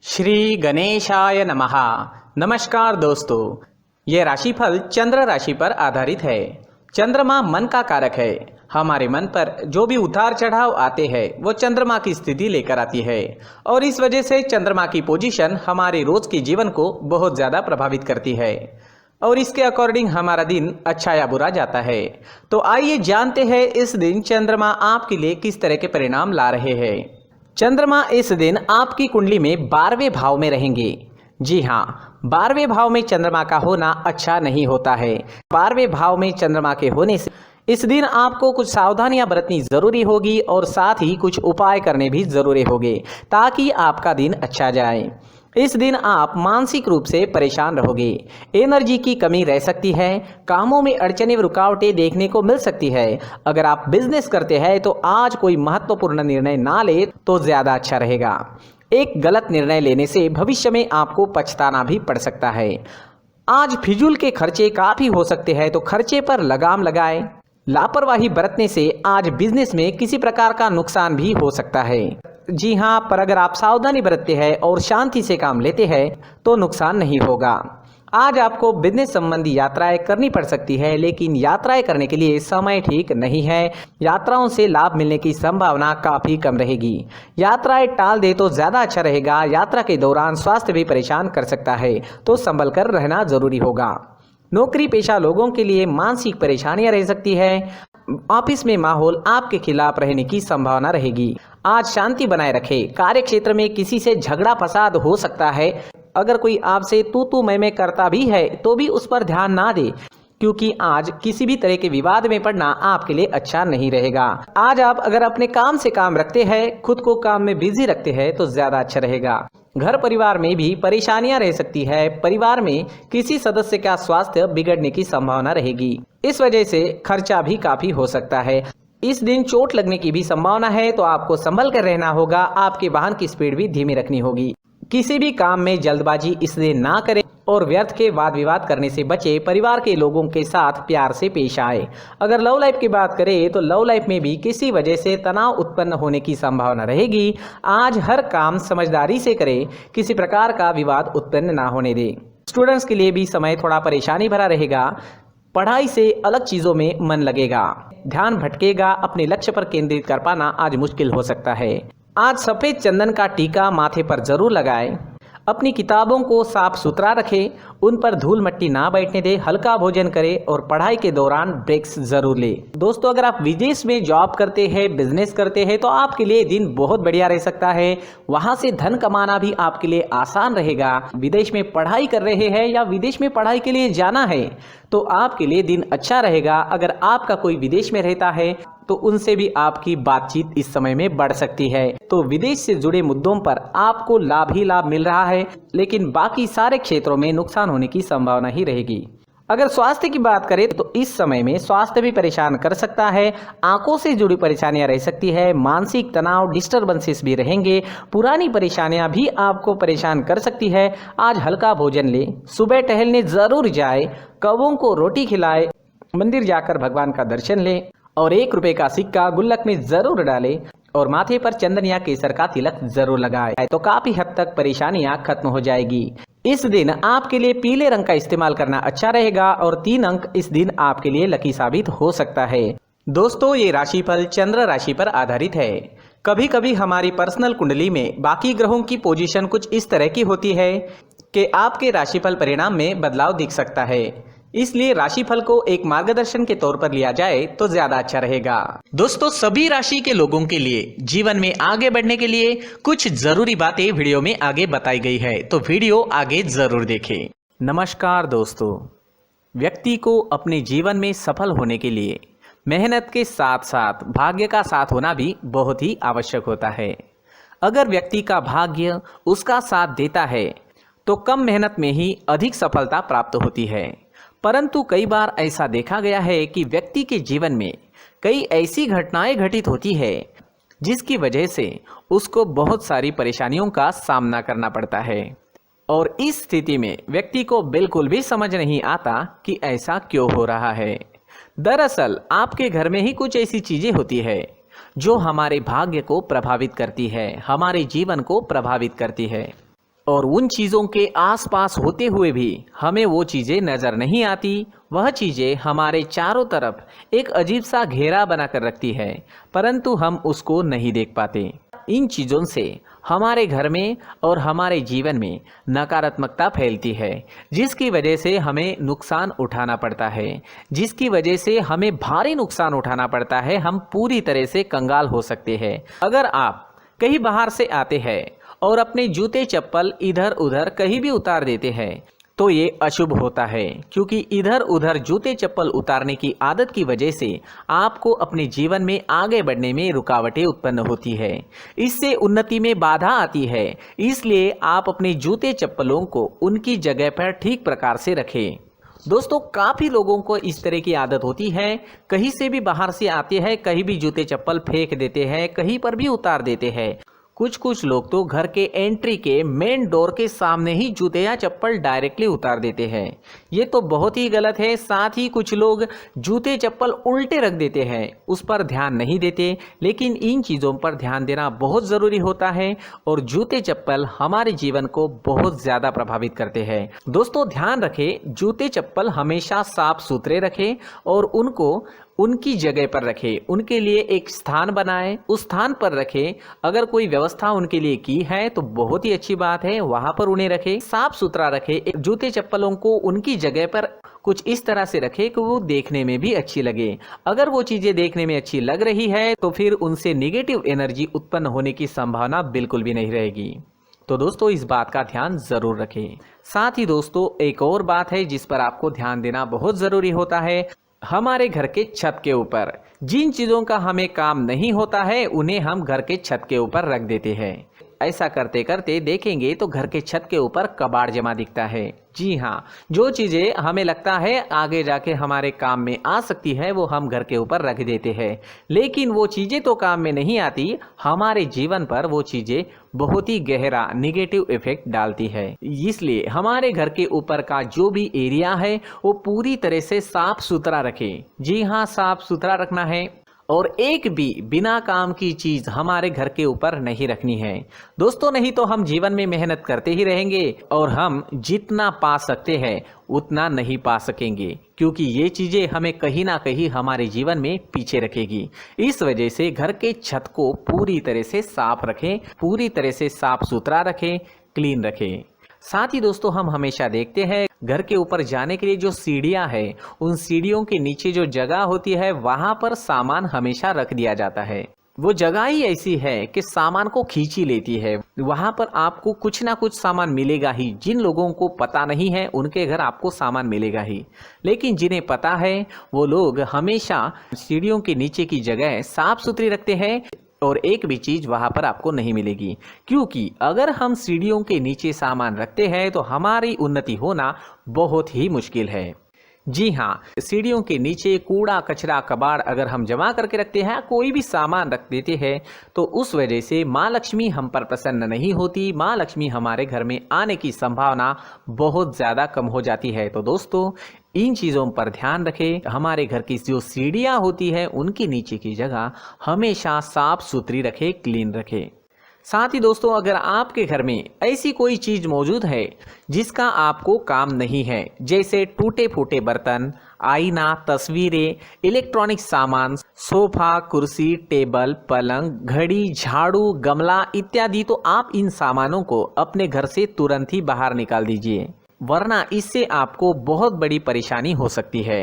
श्री गणेशाय नमः। नमस्कार दोस्तों, ये राशिफल चंद्र राशि पर आधारित है। चंद्रमा मन का कारक है। हमारे मन पर जो भी उतार चढ़ाव आते हैं वो चंद्रमा की स्थिति लेकर आती है और इस वजह से चंद्रमा की पोजीशन हमारे रोज के जीवन को बहुत ज़्यादा प्रभावित करती है और इसके अकॉर्डिंग हमारा दिन अच्छा या बुरा जाता है। तो आइए जानते हैं इस दिन चंद्रमा आपके लिए किस तरह के परिणाम ला रहे हैं। चंद्रमा इस दिन आपकी कुंडली में 12वें भाव में रहेंगे। जी हाँ, 12वें भाव में चंद्रमा का होना अच्छा नहीं होता है। 12वें भाव में चंद्रमा के होने से इस दिन आपको कुछ सावधानियां बरतनी जरूरी होगी और साथ ही कुछ उपाय करने भी जरूरी होंगे ताकि आपका दिन अच्छा जाए। इस दिन आप मानसिक रूप से परेशान रहोगे, एनर्जी की कमी रह सकती है, कामों में अड़चनें व रुकावटें देखने को मिल सकती है। अगर आप बिजनेस करते हैं तो आज कोई महत्वपूर्ण निर्णय ना ले तो ज़्यादा अच्छा रहेगा। एक गलत निर्णय लेने से भविष्य में आपको पछताना भी पड़ सकता है। आज फिजूल के खर्चे काफ़ी हो सकते हैं, तो खर्चे पर लगाम लगाएं। लापरवाही बरतने से आज बिजनेस में किसी प्रकार का नुकसान भी हो सकता है। जी हाँ, पर अगर आप सावधानी बरतते हैं और शांति से काम लेते हैं तो नुकसान नहीं होगा। आज आपको बिजनेस संबंधी यात्राएं करनी पड़ सकती है, लेकिन यात्राएं करने के लिए समय ठीक नहीं है। यात्राओं से लाभ मिलने की संभावना काफ़ी कम रहेगी। यात्राएं टाल दे तो ज़्यादा अच्छा रहेगा। यात्रा के दौरान स्वास्थ्य भी परेशान कर सकता है, तो संभल कर रहना जरूरी होगा। नौकरी पेशा लोगों के लिए मानसिक परेशानियां रह सकती है। ऑफिस में माहौल आपके खिलाफ रहने की संभावना रहेगी। आज शांति बनाए रखें। कार्य क्षेत्र में किसी से झगड़ा फसाद हो सकता है। अगर कोई आपसे तू मैं करता भी है तो भी उस पर ध्यान ना दे, क्योंकि आज किसी भी तरह के विवाद में पड़ना आपके लिए अच्छा नहीं रहेगा। आज आप अगर अपने काम से काम रखते हैं, खुद को काम में बिजी रखते हैं तो ज्यादा अच्छा रहेगा। घर परिवार में भी परेशानियां रह सकती है। परिवार में किसी सदस्य का स्वास्थ्य बिगड़ने की संभावना रहेगी। इस वजह से खर्चा भी काफी हो सकता है। इस दिन चोट लगने की भी संभावना है, तो आपको संभल कर रहना होगा। आपके वाहन की स्पीड भी धीमी रखनी होगी। किसी भी काम में जल्दबाजी इस दिन ना करें और व्यर्थ के वाद विवाद करने से बचे। परिवार के लोगों के साथ प्यार से पेश आए। अगर लव लाइफ की बात करें तो लव लाइफ में भी किसी वजह से तनाव उत्पन्न होने की संभावना रहेगी। आज हर काम समझदारी से करें, किसी प्रकार का विवाद उत्पन्न ना होने दें। स्टूडेंट्स के लिए भी समय थोड़ा परेशानी भरा रहेगा। पढ़ाई से अलग चीज़ों में मन लगेगा, ध्यान भटकेगा। अपने लक्ष्य पर केंद्रित कर पाना आज मुश्किल हो सकता है। आज सफ़ेद चंदन का टीका माथे पर जरूर लगाएं। अपनी किताबों को साफ सुथरा रखें, उन पर धूल मिट्टी ना बैठने दें। हल्का भोजन करें और पढ़ाई के दौरान ब्रेक्स जरूर लें। दोस्तों, अगर आप विदेश में जॉब करते हैं, बिजनेस करते हैं तो आपके लिए दिन बहुत बढ़िया रह सकता है। वहां से धन कमाना भी आपके लिए आसान रहेगा। विदेश में पढ़ाई कर रहे हैं या विदेश में पढ़ाई के लिए जाना है तो आपके लिए दिन अच्छा रहेगा। अगर आपका कोई विदेश में रहता है तो उनसे भी आपकी बातचीत इस समय में बढ़ सकती है। तो विदेश से जुड़े मुद्दों पर आपको लाभ ही लाभ मिल रहा है, लेकिन बाकी सारे क्षेत्रों में नुकसान होने की संभावना ही रहेगी। अगर स्वास्थ्य की बात करें तो इस समय में स्वास्थ्य भी परेशान कर सकता है। आंखों से जुड़ी परेशानियां रह सकती है। मानसिक तनाव डिस्टर्बेंसेस भी रहेंगे। पुरानी परेशानियां भी आपको परेशान कर सकती है। आज हल्का भोजन ले, सुबह टहलने जरूर जाए, कौवों को रोटी खिलाए, मंदिर जाकर भगवान का दर्शन लें और 1 रुपए का सिक्का गुल्लक में जरूर डालें और माथे पर चंदन या केसर का तिलक जरूर लगाएं, तो काफी हद तक परेशानियां खत्म हो जाएगी। इस दिन आपके लिए पीले रंग का इस्तेमाल करना अच्छा रहेगा और 3 अंक इस दिन आपके लिए लकी साबित हो सकता है। दोस्तों, ये राशिफल चंद्र राशि पर आधारित है। कभी कभी हमारी पर्सनल कुंडली में बाकी ग्रहों की पोजीशन कुछ इस तरह की होती है कि आपके राशिफल परिणाम में बदलाव दिख सकता है। इसलिए राशिफल को एक मार्गदर्शन के तौर पर लिया जाए तो ज्यादा अच्छा रहेगा। दोस्तों, सभी राशि के लोगों के लिए जीवन में आगे बढ़ने के लिए कुछ जरूरी बातें वीडियो में आगे बताई गई है, तो वीडियो आगे जरूर देखें। नमस्कार दोस्तों, व्यक्ति को अपने जीवन में सफल होने के लिए मेहनत के साथ साथ भाग्य का साथ होना भी बहुत ही आवश्यक होता है। अगर व्यक्ति का भाग्य उसका साथ देता है तो कम मेहनत में ही अधिक सफलता प्राप्त होती है। परंतु कई बार ऐसा देखा गया है कि व्यक्ति के जीवन में कई ऐसी घटनाएं घटित होती है जिसकी वजह से उसको बहुत सारी परेशानियों का सामना करना पड़ता है और इस स्थिति में व्यक्ति को बिल्कुल भी समझ नहीं आता कि ऐसा क्यों हो रहा है। दरअसल आपके घर में ही कुछ ऐसी चीजें होती है जो हमारे भाग्य को प्रभावित करती है, हमारे जीवन को प्रभावित करती है। और उन चीज़ों के आसपास होते हुए भी हमें वो चीज़ें नज़र नहीं आती। वह चीज़ें हमारे चारों तरफ एक अजीब सा घेरा बनाकर रखती है, परंतु हम उसको नहीं देख पाते। इन चीज़ों से हमारे घर में और हमारे जीवन में नकारात्मकता फैलती है, जिसकी वजह से हमें नुकसान उठाना पड़ता है, जिसकी वजह से हमें भारी नुकसान उठाना पड़ता है। हम पूरी तरह से कंगाल हो सकते हैं। अगर आप कहीं बाहर से आते हैं और अपने जूते चप्पल इधर उधर कहीं भी उतार देते हैं तो ये अशुभ होता है, क्योंकि इधर उधर जूते चप्पल उतारने की आदत की वजह से आपको अपने जीवन में आगे बढ़ने में रुकावटें उत्पन्न होती है। इससे उन्नति में बाधा आती है। इसलिए आप अपने जूते चप्पलों को उनकी जगह पर ठीक प्रकार से रखें। दोस्तों, काफ़ी लोगों को इस तरह की आदत होती है, कहीं से भी बाहर से आते हैं, कहीं भी जूते चप्पल फेंक देते हैं, कहीं पर भी उतार देते हैं। कुछ लोग तो घर के एंट्री के मेन डोर के सामने ही जूते या चप्पल डायरेक्टली उतार देते हैं। ये तो बहुत ही गलत है। साथ ही कुछ लोग जूते चप्पल उल्टे रख देते हैं, उस पर ध्यान नहीं देते। लेकिन इन चीज़ों पर ध्यान देना बहुत ज़रूरी होता है और जूते चप्पल हमारे जीवन को बहुत ज़्यादा प्रभावित करते हैं। दोस्तों, ध्यान रखें, जूते चप्पल हमेशा साफ सुथरे रखें और उनको उनकी जगह पर रखें। उनके लिए एक स्थान बनाएं, उस स्थान पर रखें। अगर कोई व्यवस्था उनके लिए की है तो बहुत ही अच्छी बात है, वहां पर उन्हें रखें, साफ सुथरा रखें। जूते चप्पलों को उनकी जगह पर कुछ इस तरह से रखें कि वो देखने में भी अच्छी लगे। अगर वो चीज़ें देखने में अच्छी लग रही है तो फिर उनसे निगेटिव एनर्जी उत्पन्न होने की संभावना बिल्कुल भी नहीं रहेगी। तो दोस्तों, इस बात का ध्यान ज़रूर रखें। साथ ही दोस्तों, एक और बात है जिस पर आपको ध्यान देना बहुत ज़रूरी होता है। हमारे घर के छत के ऊपर जिन चीज़ों का हमें काम नहीं होता है उन्हें हम घर के छत के ऊपर रख देते हैं। ऐसा करते करते देखेंगे तो घर के छत के ऊपर कबाड़ जमा दिखता है। जी हाँ, जो चीज़ें हमें लगता है आगे जाके हमारे काम में आ सकती है वो हम घर के ऊपर रख देते हैं, लेकिन वो चीज़ें तो काम में नहीं आती। हमारे जीवन पर वो चीज़ें बहुत ही गहरा निगेटिव इफेक्ट डालती है। इसलिए हमारे घर के ऊपर का जो भी एरिया है वो पूरी तरह से साफ सुथरा रखें। जी हाँ, साफ सुथरा रखना है और एक भी बिना काम की चीज हमारे घर के ऊपर नहीं रखनी है। दोस्तों, नहीं तो हम जीवन में मेहनत करते ही रहेंगे और हम जितना पा सकते हैं उतना नहीं पा सकेंगे, क्योंकि ये चीजें हमें कहीं ना कहीं हमारे जीवन में पीछे रखेगी। इस वजह से घर के छत को पूरी तरह से साफ रखें, पूरी तरह से साफ सुथरा रखें, क्लीन रखें। साथ ही दोस्तों, हम हमेशा देखते हैं घर के ऊपर जाने के लिए जो सीढ़ियां हैं, उन सीढ़ियों के नीचे जो जगह होती है वहां पर सामान हमेशा रख दिया जाता है। वो जगह ही ऐसी है कि सामान को खींच ही लेती है। वहां पर आपको कुछ ना कुछ सामान मिलेगा ही। जिन लोगों को पता नहीं है उनके घर आपको सामान मिलेगा ही, लेकिन जिन्हें पता है वो लोग हमेशा सीढ़ियों के नीचे की जगह साफ सुथरी रखते हैं और एक भी चीज़ वहाँ पर आपको नहीं मिलेगी। क्योंकि अगर हम सीढ़ियों के नीचे सामान रखते हैं तो हमारी उन्नति होना बहुत ही मुश्किल है। जी हाँ, सीढ़ियों के नीचे कूड़ा कचरा कबाड़ अगर हम जमा करके रखते हैं, कोई भी सामान रख देते हैं, तो उस वजह से माँ लक्ष्मी हम पर प्रसन्न नहीं होती। माँ लक्ष्मी हमारे घर में आने की संभावना बहुत ज़्यादा कम हो जाती है। तो दोस्तों, इन चीज़ों पर ध्यान रखें। हमारे घर की जो सीढ़ियाँ होती है उनकी नीचे की जगह हमेशा साफ सुथरी रखें, क्लीन रखें। साथ ही दोस्तों, अगर आपके घर में ऐसी कोई चीज़ मौजूद है जिसका आपको काम नहीं है, जैसे टूटे फूटे बर्तन, आईना, तस्वीरें, इलेक्ट्रॉनिक सामान, सोफा, कुर्सी, टेबल, पलंग, घड़ी, झाड़ू, गमला इत्यादि, तो आप इन सामानों को अपने घर से तुरंत ही बाहर निकाल दीजिए, वरना इससे आपको बहुत बड़ी परेशानी हो सकती है।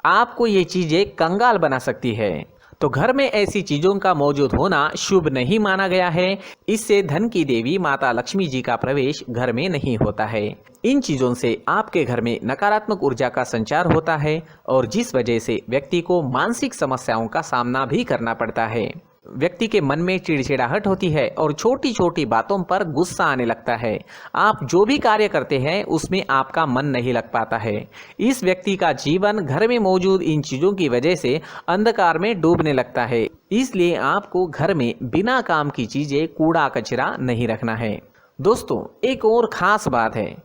आपको ये चीज़ें कंगाल बना सकती है। तो घर में ऐसी चीज़ों का मौजूद होना शुभ नहीं माना गया है। इससे धन की देवी माता लक्ष्मी जी का प्रवेश घर में नहीं होता है। इन चीज़ों से आपके घर में नकारात्मक ऊर्जा का संचार होता है और जिस वजह से व्यक्ति को मानसिक समस्याओं का सामना भी करना पड़ता है। व्यक्ति के मन में चिड़चिड़ाहट होती है और छोटी छोटी बातों पर गुस्सा आने लगता है। आप जो भी कार्य करते हैं उसमें आपका मन नहीं लग पाता है। इस व्यक्ति का जीवन घर में मौजूद इन चीज़ों की वजह से अंधकार में डूबने लगता है। इसलिए आपको घर में बिना काम की चीज़ें, कूड़ा कचरा नहीं रखना है। दोस्तों, एक और ख़ास बात है,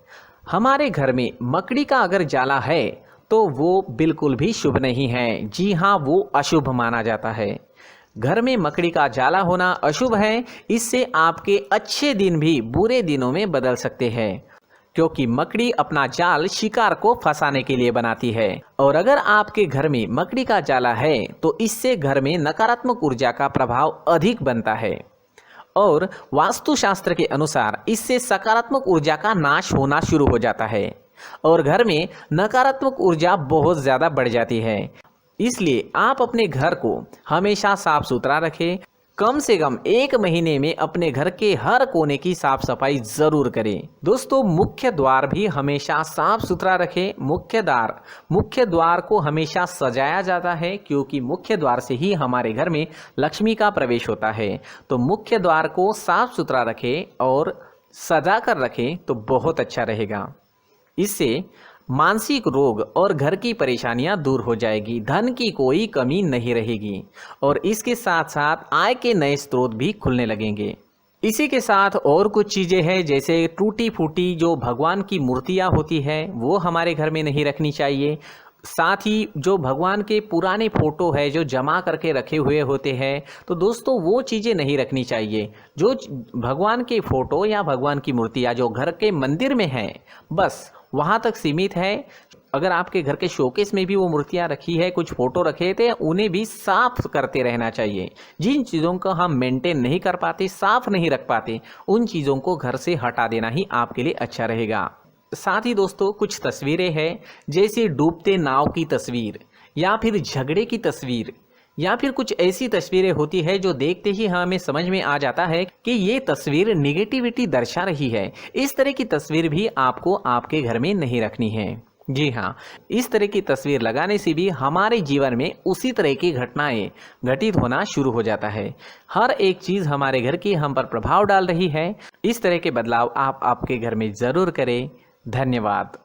हमारे घर में मकड़ी का अगर जाला है तो वो बिल्कुल भी शुभ नहीं है। जी हाँ, वो अशुभ माना जाता है। घर में मकड़ी का जाला होना अशुभ है। इससे आपके अच्छे दिन भी बुरे दिनों में बदल सकते हैं, क्योंकि मकड़ी अपना जाल शिकार को फंसाने के लिए बनाती है। और अगर आपके घर में मकड़ी का जाला है तो इससे घर में नकारात्मक ऊर्जा का प्रभाव अधिक बनता है और वास्तुशास्त्र के अनुसार इससे सकारात्मक ऊर्जा का नाश होना शुरू हो जाता है और घर में नकारात्मक ऊर्जा बहुत ज़्यादा बढ़ जाती है। इसलिए आप अपने घर को हमेशा साफ सुथरा रखें। कम से कम 1 महीने में अपने घर के हर कोने की साफ सफाई जरूर करें। दोस्तों, मुख्य द्वार भी हमेशा साफ सुथरा रखें। मुख्य द्वार को हमेशा सजाया जाता है, क्योंकि मुख्य द्वार से ही हमारे घर में लक्ष्मी का प्रवेश होता है। तो मुख्य द्वार को साफ सुथरा रखें और सजा कर रखें तो बहुत अच्छा रहेगा। इससे मानसिक रोग और घर की परेशानियां दूर हो जाएगी, धन की कोई कमी नहीं रहेगी और इसके साथ साथ आय के नए स्रोत भी खुलने लगेंगे। इसी के साथ और कुछ चीज़ें हैं, जैसे टूटी फूटी जो भगवान की मूर्तियां होती है वो हमारे घर में नहीं रखनी चाहिए। साथ ही जो भगवान के पुराने फोटो है जो जमा करके रखे हुए होते हैं, तो दोस्तों वो चीज़ें नहीं रखनी चाहिए। जो भगवान के फोटो या भगवान की मूर्तियाँ जो घर के मंदिर में हैं बस वहाँ तक सीमित है। अगर आपके घर के शोकेस में भी वो मूर्तियाँ रखी है, कुछ फोटो रखे थे, उन्हें भी साफ करते रहना चाहिए। जिन चीज़ों को हम मेंटेन नहीं कर पाते, साफ नहीं रख पाते, उन चीज़ों को घर से हटा देना ही आपके लिए अच्छा रहेगा। साथ ही दोस्तों, कुछ तस्वीरें हैं जैसे डूबते नाव की तस्वीर या फिर झगड़े की तस्वीर या फिर कुछ ऐसी तस्वीरें होती है जो देखते ही हमें समझ में आ जाता है कि ये तस्वीर निगेटिविटी दर्शा रही है। इस तरह की तस्वीर भी आपको आपके घर में नहीं रखनी है। जी हाँ, इस तरह की तस्वीर लगाने से भी हमारे जीवन में उसी तरह की घटनाएं घटित होना शुरू हो जाता है। हर एक चीज़ हमारे घर की हम पर प्रभाव डाल रही है। इस तरह के बदलाव आप आपके घर में ज़रूर करें। धन्यवाद।